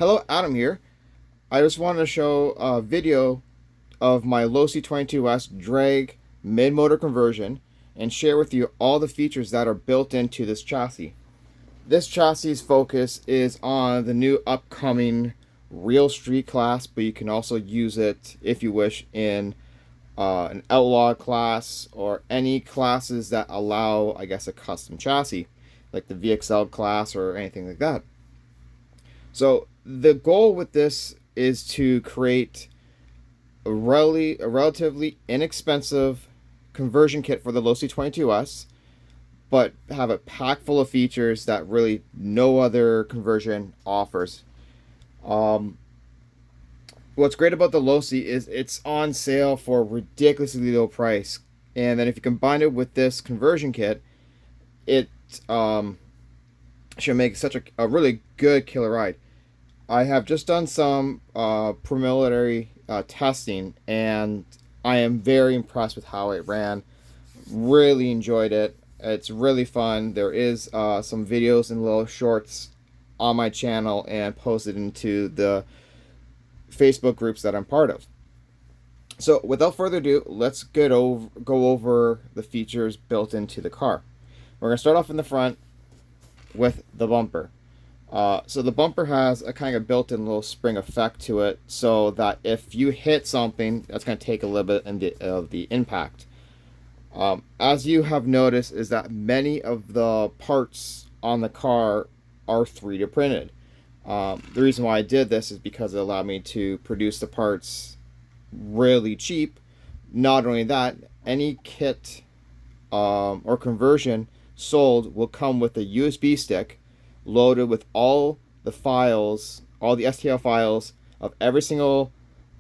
Hello, Adam here. I just wanted to show a video of my Losi 22S drag mid-motor conversion and share with you all the features that are built into this chassis. This chassis' focus is on the new upcoming real street class, but you can also use it if you wish in an outlaw class or any classes that allow, I guess, a custom chassis like the VXL class or anything like that. So the goal with this is to create a relatively inexpensive conversion kit for the Losi 22S, but have it packed full of features that really no other conversion offers. What's great about the Losi is it's on sale for a ridiculously low price, and then if you combine it with this conversion kit, it should make such a really good killer ride. I have just done some preliminary testing, and I am very impressed with how it ran. Really enjoyed it. It's really fun. There is some videos and little shorts on my channel and posted into the Facebook groups that I'm part of. So without further ado, let's go over the features built into the car. We're going to start off in the front with the bumper. So the bumper has a kind of built-in little spring effect to it, so that if you hit something, that's going to take a little bit of the impact. As you have noticed, is that many of the parts on the car are 3D printed. The reason why I did this is because it allowed me to produce the parts really cheap. Not only that, any kit or conversion sold will come with a USB stick loaded with all the files, all the STL files of every single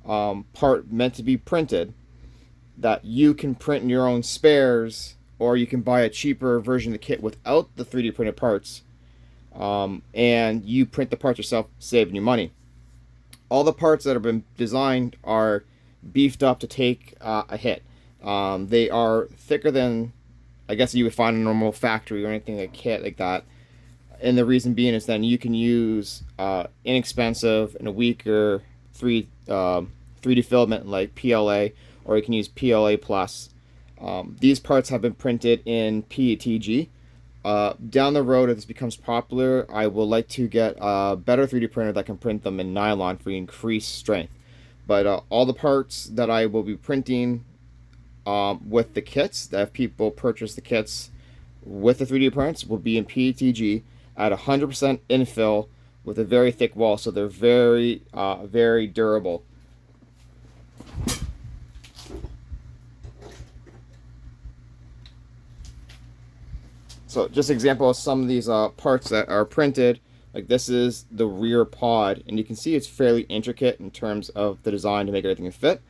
part meant to be printed, that you can print in your own spares, or you can buy a cheaper version of the kit without the 3D printed parts, and you print the parts yourself, saving you money. All the parts that have been designed are beefed up to take a hit. They are thicker than, I guess, you would find in a normal factory or anything like kit like that. And the reason being is then you can use inexpensive and a weaker 3D filament like PLA, or you can use PLA plus. These parts have been printed in PETG. Down the road, if this becomes popular, I would like to get a better 3D printer that can print them in nylon for increased strength. But all the parts that I will be printing with the kits, that if people purchase the kits with the 3D prints, will be in PETG at 100% infill with a very thick wall, so they're very, very durable. So just an example of some of these parts that are printed, like this is the rear pod, and you can see it's fairly intricate in terms of the design to make everything fit.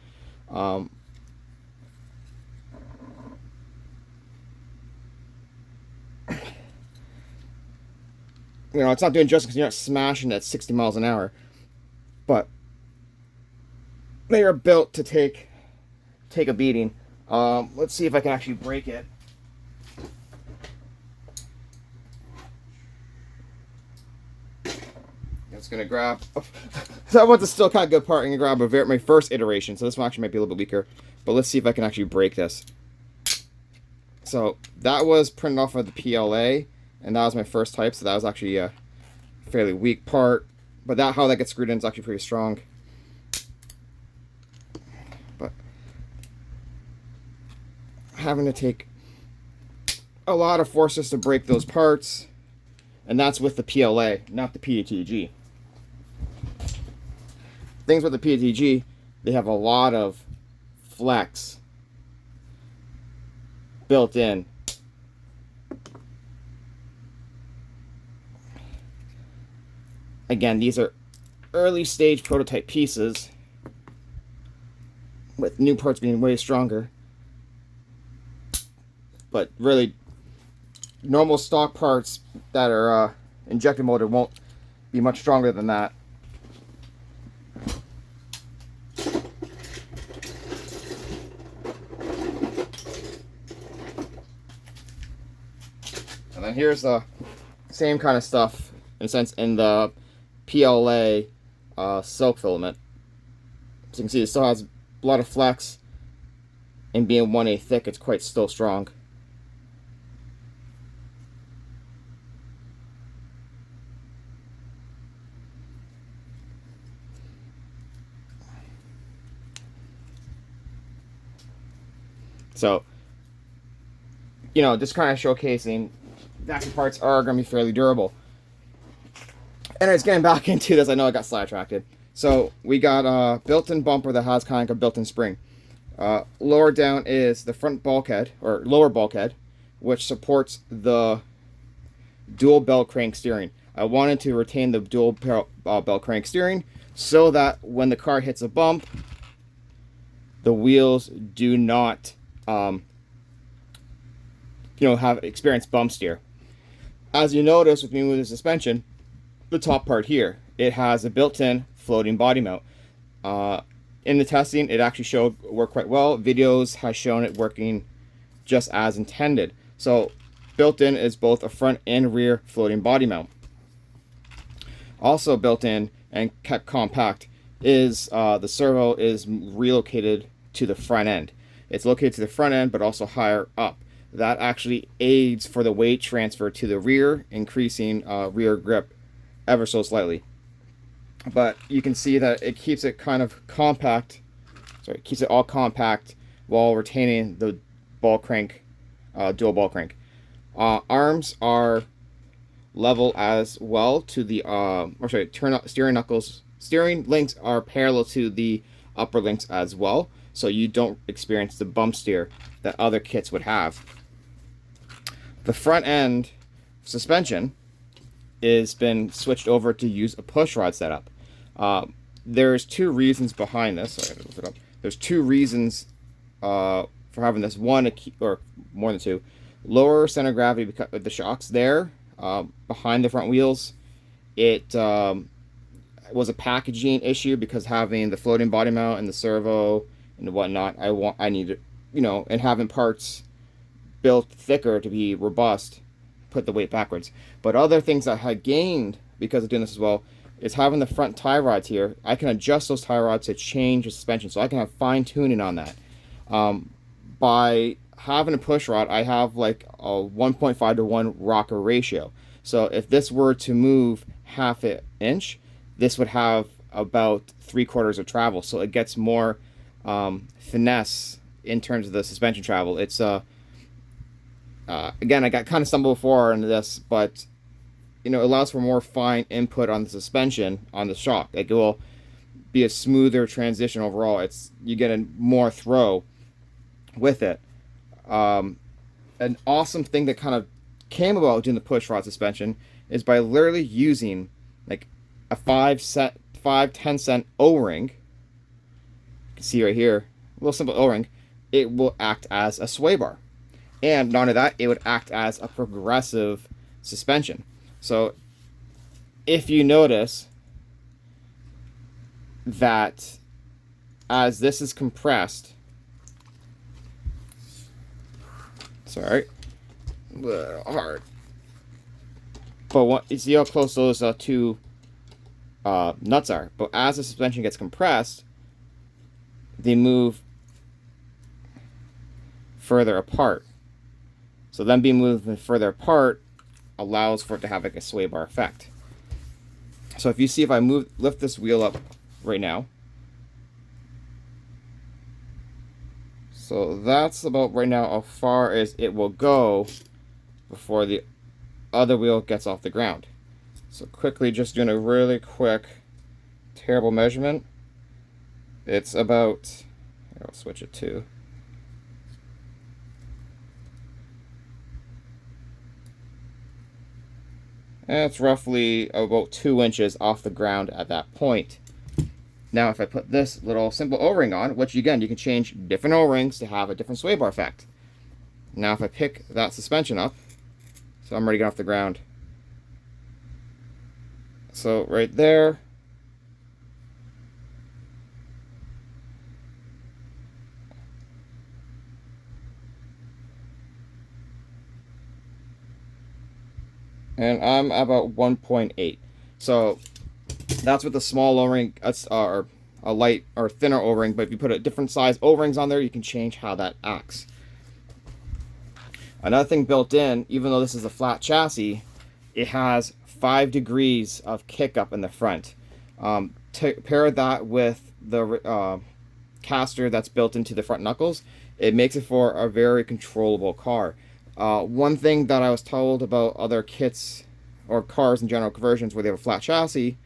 You know, it's not doing justice because you're not smashing at 60 miles an hour, but they are built to take a beating. Let's see if I can actually break it. It's gonna grab. That one's a still kind of good part. I'm gonna grab my first iteration, so this one actually might be a little bit weaker. But let's see if I can actually break this. So that was printed off of the PLA, and that was my first type. So that was actually a fairly weak part. But how that gets screwed in is actually pretty strong. But having to take a lot of forces to break those parts, and that's with the PLA, not the PETG. Things with the PETG, they have a lot of flex built in. Again, these are early stage prototype pieces, with new parts being way stronger. But really, normal stock parts that are injected molded won't be much stronger than that. And then here's the same kind of stuff, in a sense, in the PLA silk filament. So you can see it still has a lot of flex, and being 1/8 thick, it's quite still strong. So, you know, just kind of showcasing vacuum parts are going to be fairly durable. And it's getting back into this. I know I got sidetracked. So we got a built-in bumper that has kind of a built-in spring. Lower down is the front bulkhead, or lower bulkhead, which supports the dual bell crank steering. I wanted to retain the dual bell crank steering so that when the car hits a bump, the wheels do not have experienced bump steer. As you notice with me moving the suspension, the top part here, it has a built-in floating body mount. In the testing, it actually showed work quite well. Videos has shown it working just as intended. So built in is both a front and rear floating body mount. Also built in and kept compact is the servo is relocated to the front end. It's located to the front end, but also higher up. That actually aids for the weight transfer to the rear, increasing rear grip ever so slightly. But you can see that it keeps it kind of compact. Sorry, it keeps it all compact while retaining the ball crank, dual ball crank. Arms are level as well to the steering knuckles. Steering links are parallel to the upper links as well, so you don't experience the bump steer that other kits would have. The front end suspension is been switched over to use a push rod setup. There's two reasons behind this. Sorry, I gotta lift it up. There's two reasons for having this. One, or more than two. Lower center of gravity because of the shocks there behind the front wheels. It was a packaging issue because having the floating body mount and the servo and whatnot, I needed, and having parts built thicker to be robust, put the weight backwards. But other things I had gained because of doing this as well is having the front tie rods here. I can adjust those tie rods to change the suspension, so I can have fine tuning on that. By having a push rod, I have like a 1.5 to 1 rocker ratio. So if this were to move half an inch, this would have about 3/4 of travel. So it gets more finesse in terms of the suspension travel. It's again, I got kind of stumbled before into this, but it allows for more fine input on the suspension on the shock. Like, it will be a smoother transition overall. You get a more throw with it. An awesome thing that kind of came about doing the push rod suspension is by literally using like a 5-10 cent O-ring. You can see right here, a little simple O-ring. It will act as a sway bar. And not only that, it would act as a progressive suspension. So if you notice that as this is compressed, sorry, a little hard, but you see how close those two nuts are. But as the suspension gets compressed, they move further apart. So them being moved further apart allows for it to have like a sway bar effect. So if you see, if I lift this wheel up right now, so that's about right now how far as it will go before the other wheel gets off the ground. So quickly, just doing a really quick terrible measurement. It's about, I'll switch it to, and it's roughly about 2 inches off the ground at that point. Now if I put this little simple O-ring on, which again, you can change different O-rings to have a different sway bar effect. Now if I pick that suspension up, so I'm ready to get off the ground. So right there, and I'm about 1.8. So That's with the small O-ring, or a light or thinner O-ring, but if you put a different size O-rings on there, you can change how that acts. Another thing built in, even though this is a flat chassis, it has 5 degrees of kick up in the front. Pair that with the caster that's built into the front knuckles, it makes it for a very controllable car. One thing that I was told about other kits or cars in general conversions where they have a flat chassis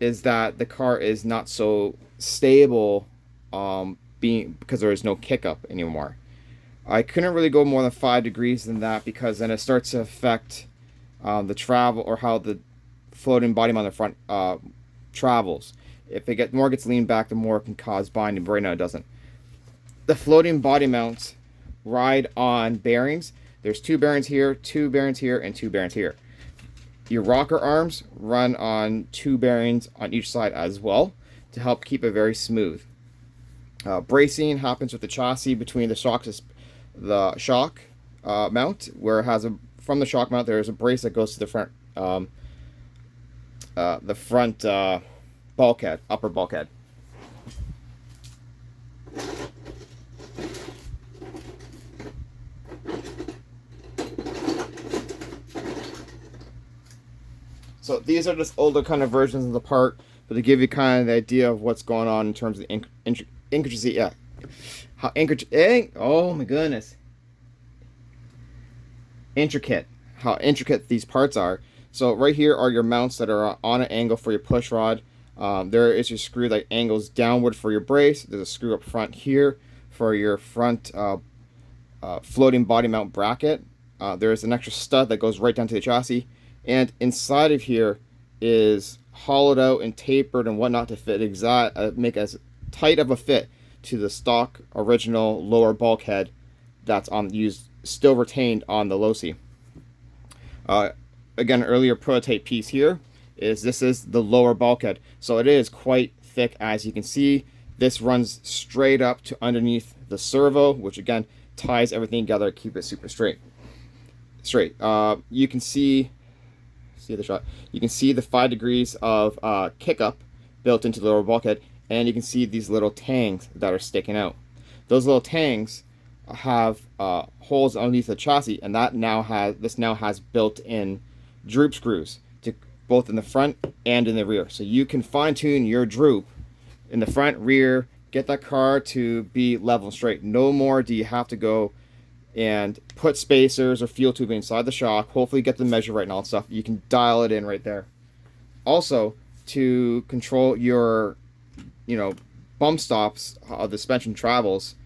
is that the car is not so stable because there is no kick up anymore. I couldn't really go more than 5 degrees than that, because then it starts to affect the travel, or how the floating body mount on the front travels. If it gets leaned back, the more it can cause binding, but right now it doesn't. The floating body mounts ride on bearings. There's 2 bearings here, 2 bearings here, and 2 bearings here. Your rocker arms run on 2 bearings on each side as well to help keep it very smooth. Bracing happens with the chassis between the shock mount, where it has from the shock mount there is a brace that goes to the front bulkhead, upper bulkhead. So these are just older kind of versions of the part, but to give you kind of the idea of what's going on in terms of intricacy. Yeah, how intricate. Oh my goodness, intricate. How intricate these parts are. So right here are your mounts that are on an angle for your push rod. There is your screw that angles downward for your brace. There's a screw up front here for your front floating body mount bracket. There's an extra stud that goes right down to the chassis. And inside of here is hollowed out and tapered and whatnot to fit make as tight of a fit to the stock original lower bulkhead that's still retained on the Losi. Again, earlier prototype piece here is the lower bulkhead, so it is quite thick. As you can see, this runs straight up to underneath the servo, which again ties everything together to keep it super straight. You can see the shot. You can see the 5 degrees of kick up built into the lower bulkhead, and you can see these little tangs that are sticking out. Those little tangs have holes underneath the chassis, and this now has built-in droop screws to both in the front and in the rear, so you can fine-tune your droop in the front, rear, get that car to be level and straight. No more do you have to go and put spacers or fuel tubing inside the shock, hopefully get the measure right and all that stuff. You can dial it in right there. Also, to control your bump stops, how the suspension travels,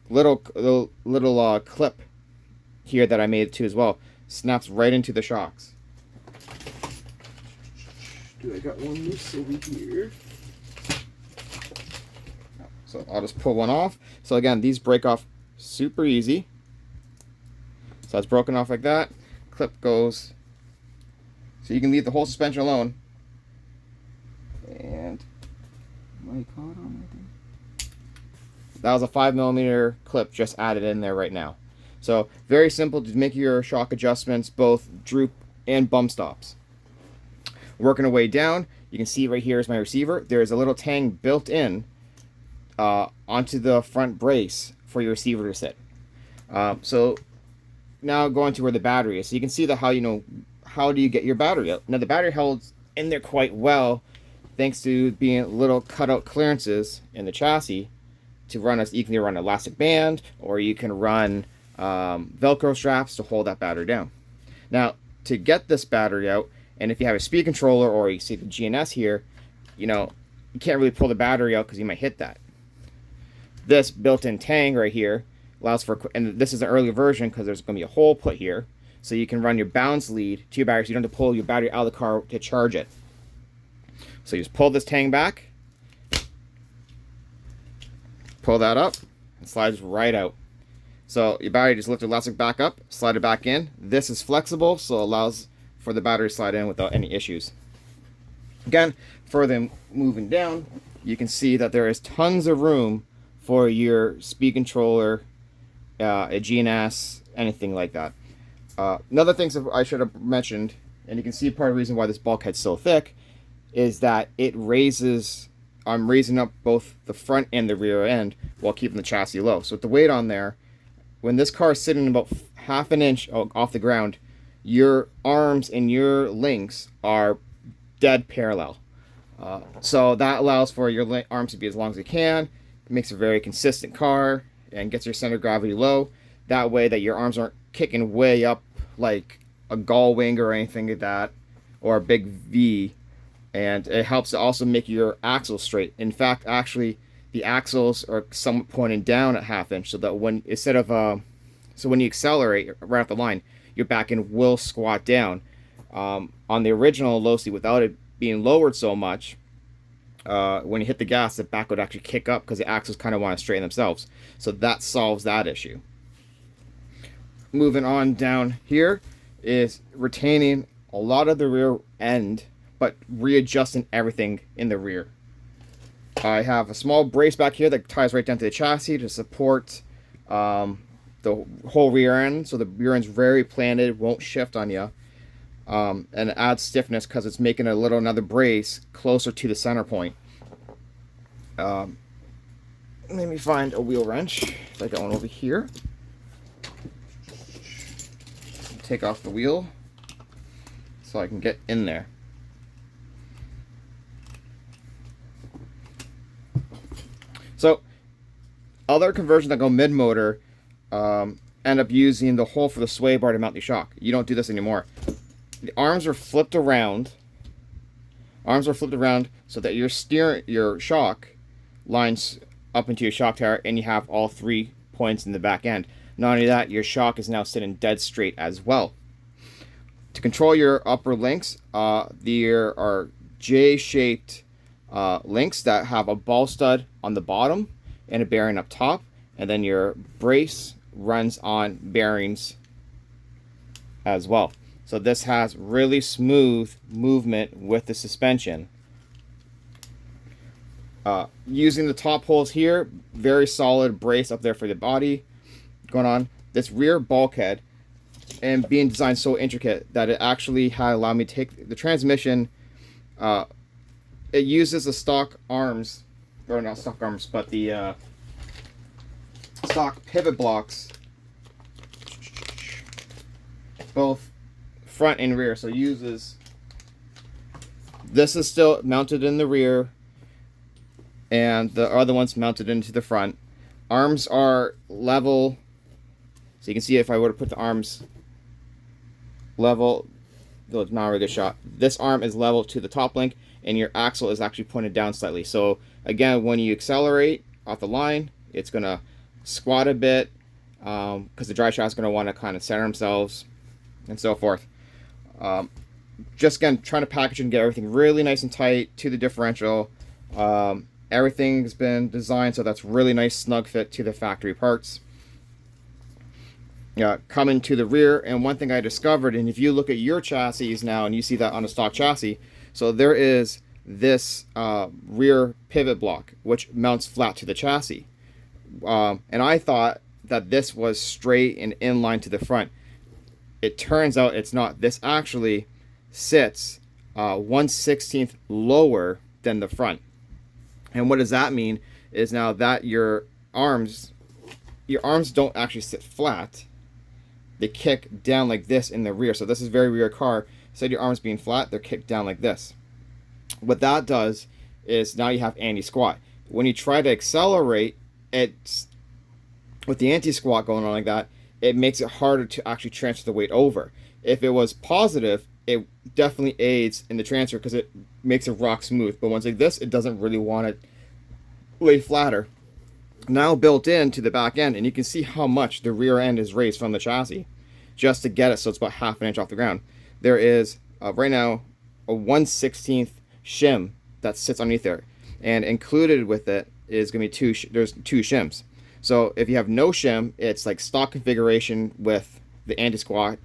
little clip here that I made too as well snaps right into the shocks. I got one loose over here. So I'll just pull one off. So again, these break off super easy. So it's broken off like that. Clip goes. So you can leave the whole suspension alone. And am I caught on anything? That was a 5mm clip just added in there right now. So very simple to make your shock adjustments, both droop and bump stops. Working our way down, you can see right here is my receiver. There's a little tang built in onto the front brace for your receiver to sit. So now going to where the battery is. So you can see how do you get your battery out. Now the battery holds in there quite well thanks to being little cutout clearances in the chassis to run. You can either run an elastic band or you can run Velcro straps to hold that battery down. Now to get this battery out, and if you have a speed controller or you see the GNS here, you can't really pull the battery out because you might hit that. This built-in tang right here allows for, and this is an earlier version because there's going to be a hole put here, so you can run your balance lead to your battery, so you don't have to pull your battery out of the car to charge it. So you just pull this tang back, pull that up, and slides right out. So your battery just lift the elastic back up, slide it back in. This is flexible, so it allows for the battery to slide in without any issues. Again, further moving down, you can see that there is tons of room for your speed controller, a GNS, anything like that. Another thing I should have mentioned and you can see part of the reason why this bulkhead's so thick is that it raises, I'm raising up both the front and the rear end while keeping the chassis low. So with the weight on there, when this car is sitting about half an inch off the ground, your arms and your links are dead parallel. So that allows for your arms to be as long as they can. It makes a very consistent car and gets your center of gravity low. That way that your arms aren't kicking way up like a gull wing or anything like that, or a big V. And it helps to also make your axles straight. In fact, actually, the axles are somewhat pointing down at half inch, so that when instead of so when you accelerate right off the line, your back end will squat down. On the original Losi, without it being lowered so much, when you hit the gas, the back would actually kick up because the axles kind of want to straighten themselves. So that solves that issue. Moving on down here is retaining a lot of the rear end, but readjusting everything in the rear. I have a small brace back here that ties right down to the chassis to support the whole rear end, so the rear end's very planted, won't shift on you, and it adds stiffness because it's making another brace closer to the center point. Let me find a wheel wrench. I got one over here. Take off the wheel so I can get in there. So other conversions that go mid-motor end up using the hole for the sway bar to mount the shock. You don't do this anymore. The arms are flipped around. Arms are flipped around so that your shock lines up into your shock tower, and you have all 3 points in the back end. Not only that, your shock is now sitting dead straight as well. To control your upper links, there are J-shaped links that have a ball stud on the bottom and a bearing up top, and then your brace runs on bearings as well. So this has really smooth movement with the suspension. Using the top holes here, very solid brace up there for the body going on. This rear bulkhead and being designed so intricate that it actually had allowed me to take the transmission. It uses the stock arms, or not stock arms, but the stock pivot blocks, both front and rear. So it uses, this is still mounted in the rear, and the other one's mounted into the front. Arms are level, so you can see if I were to put the arms level, though it's not a really good shot, this arm is level to the top link, and your axle is actually pointed down slightly. So again, when you accelerate off the line, it's going to squat a bit because the drive shaft is going to want to kind of center themselves and so forth. Just again, trying to package and get everything really nice and tight to the differential. Everything's been designed so that's really nice snug fit to the factory parts. Coming to the rear, and one thing I discovered, and if you look at your chassis now and you see that on a stock chassis, so there is this rear pivot block which mounts flat to the chassis, and I thought that this was straight and in line to the front. It turns out it's not. This actually sits 1/16 lower than the front. And what does that mean is now that your arms don't actually sit flat. They kick down like this in the rear. So this is very rear car. Instead of your arms being flat, they're kicked down like this. What that does is now you have anti-squat. When you try to accelerate, it's with the anti-squat going on like that, it makes it harder to actually transfer the weight over. If it was positive, it definitely aids in the transfer because it makes it rock smooth. But once like this, it doesn't really want it lay flatter. Now built into the back end, and you can see how much the rear end is raised from the chassis just to get it so it's about half an inch off the ground. There is right now a 1/16 shim that sits underneath there, and included with it is going to be there's two shims. So if you have no shim, it's like stock configuration with the anti-squat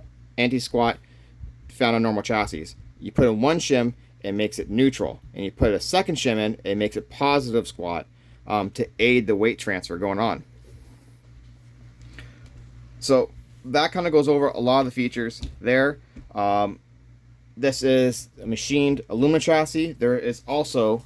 found on normal chassis. You put in one shim, it makes it neutral, and you put a second shim in, it makes it positive squat to aid the weight transfer going on. So that kind of goes over a lot of the features there. this is a machined aluminum chassis. There is also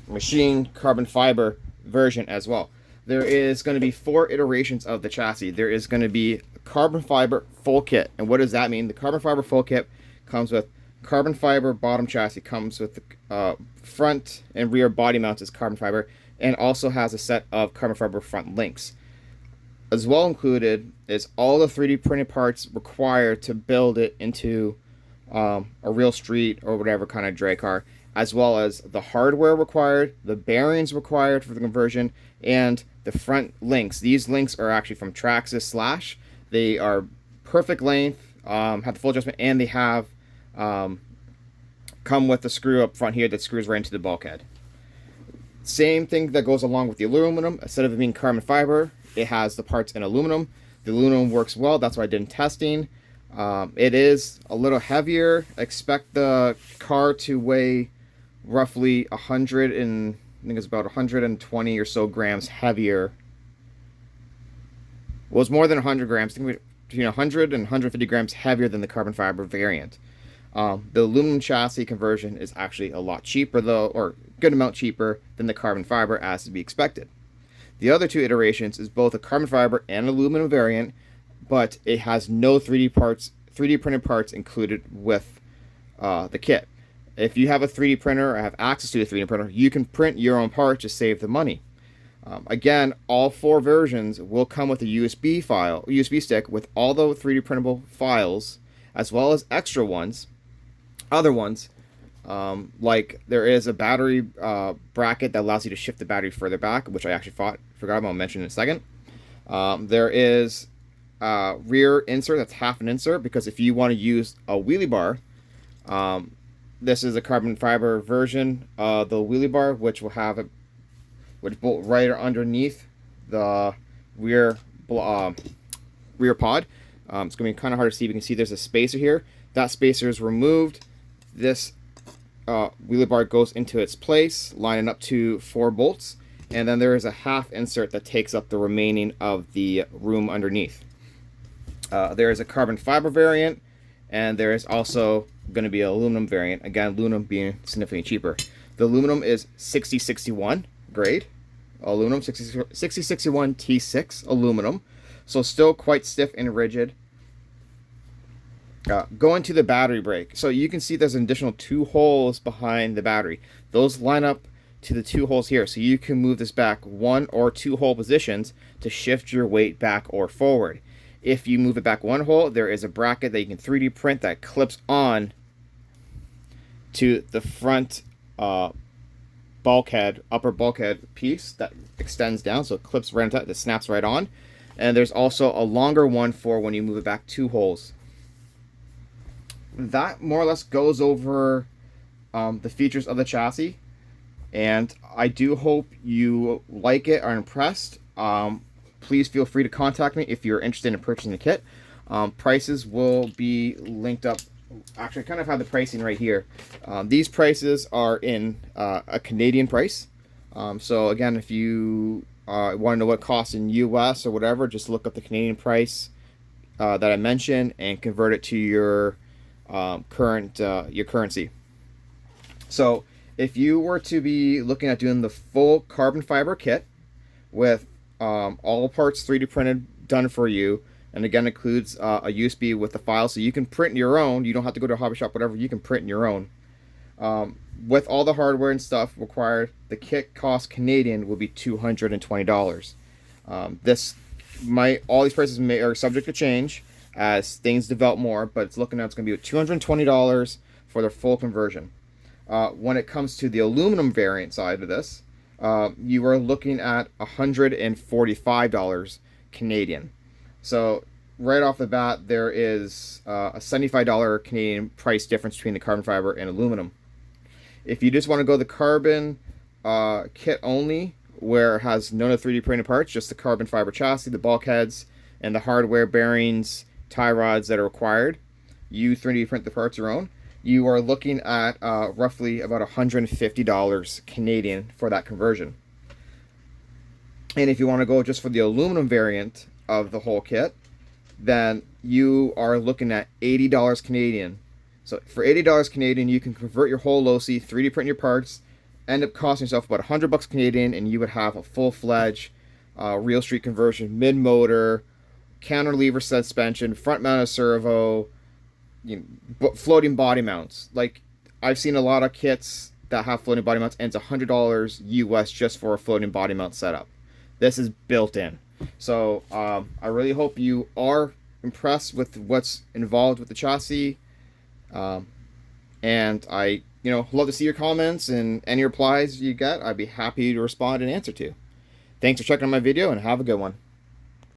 machined carbon fiber version as well. There is going to be 4 iterations of the chassis. There is going to be carbon fiber full kit. And what does that mean? The carbon fiber full kit comes with carbon fiber bottom chassis, comes with the front and rear body mounts as carbon fiber, and also has a set of carbon fiber front links. As well included is all the 3D printed parts required to build it into a real street or whatever kind of drag car, as well as the hardware required, the bearings required for the conversion, and the front links. These links are actually from Traxxas Slash. They are perfect length, have the full adjustment, and they have come with the screw up front here that screws right into the bulkhead. Same thing that goes along with the aluminum. Instead of it being carbon fiber, it has the parts in aluminum. The aluminum works well. That's what I did in testing. It is a little heavier. Expect the car to weigh roughly 100 and I think it's about 120 or so grams heavier. Well, it's more than 100 grams. I think between 100 and 150 grams heavier than the carbon fiber variant. The aluminum chassis conversion is actually a lot cheaper though, or a good amount cheaper than the carbon fiber, as to be expected. The other 2 iterations is both a carbon fiber and aluminum variant, but it has no 3D printed parts included with the kit. If you have a 3D printer or have access to a 3D printer, you can print your own parts to save the money. Again, all 4 versions will come with a USB stick with all the 3D printable files, as well as extra ones, other ones, like there is a battery bracket that allows you to shift the battery further back, which I actually forgot about mentioning in a second. There is a rear insert that's half an insert, because if you want to use a wheelie bar, this is a carbon fiber version of the wheelie bar, which will have would bolt right underneath the rear pod. It's going to be kind of hard to see. You can see there's a spacer here. That spacer is removed. This wheelie bar goes into its place, lining up to 4 bolts, and then there is a half insert that takes up the remaining of the room underneath. There is a carbon fiber variant, and there is also going to be an aluminum variant. Again, aluminum being significantly cheaper. The aluminum is 6061 grade aluminum, 6061 T6 aluminum, so still quite stiff and rigid. Going to the battery brake, so you can see there's an additional 2 holes behind the battery. Those line up to the 2 holes here, so you can move this back 1 or 2 hole positions to shift your weight back or forward. If you move it back 1 hole, there is a bracket that you can 3D print that clips on to the front bulkhead, upper bulkhead piece that extends down, so it clips right on top, that snaps right on. And there's also a longer one for when you move it back 2 holes. That more or less goes over the features of the chassis, and I do hope you like it, are impressed. Please feel free to contact me if you're interested in purchasing the kit. Prices will be linked up. Actually, I kind of have the pricing right here. These prices are in a Canadian price. So again, if you want to know what it costs in US or whatever, just look up the Canadian price that I mentioned and convert it to your your currency. So if you were to be looking at doing the full carbon fiber kit with all parts 3D printed, done for you, and again includes a USB with the file, so you can print your own. You don't have to go to a hobby shop, whatever. You can print your own. With all the hardware and stuff required, the kit cost Canadian will be $220. All these prices are subject to change as things develop more, but it's looking at it's going to be $220 for the full conversion. When it comes to the aluminum variant side of this, you are looking at $145 Canadian. So right off the bat, there is a $75 Canadian price difference between the carbon fiber and aluminum. If you just want to go the carbon kit only, where it has none of the 3D printed parts, just the carbon fiber chassis, the bulkheads, and the hardware, bearings, tie rods that are required, you 3D print the parts your own, you are looking at roughly about $150 Canadian for that conversion. And if you want to go just for the aluminum variant of the whole kit, then you are looking at $80 Canadian. So for $80 Canadian, you can convert your whole Losi, 3D print your parts, end up costing yourself about $100 Canadian, and you would have a full-fledged real street conversion, mid-motor, cantilever suspension, front-mounted servo, floating body mounts. Like, I've seen a lot of kits that have floating body mounts, and it's $100 US just for a floating body mount setup. This is built in. So I really hope you are impressed with what's involved with the chassis. And I, love to see your comments and any replies you get. I'd be happy to respond and answer to. Thanks for checking out my video, and have a good one.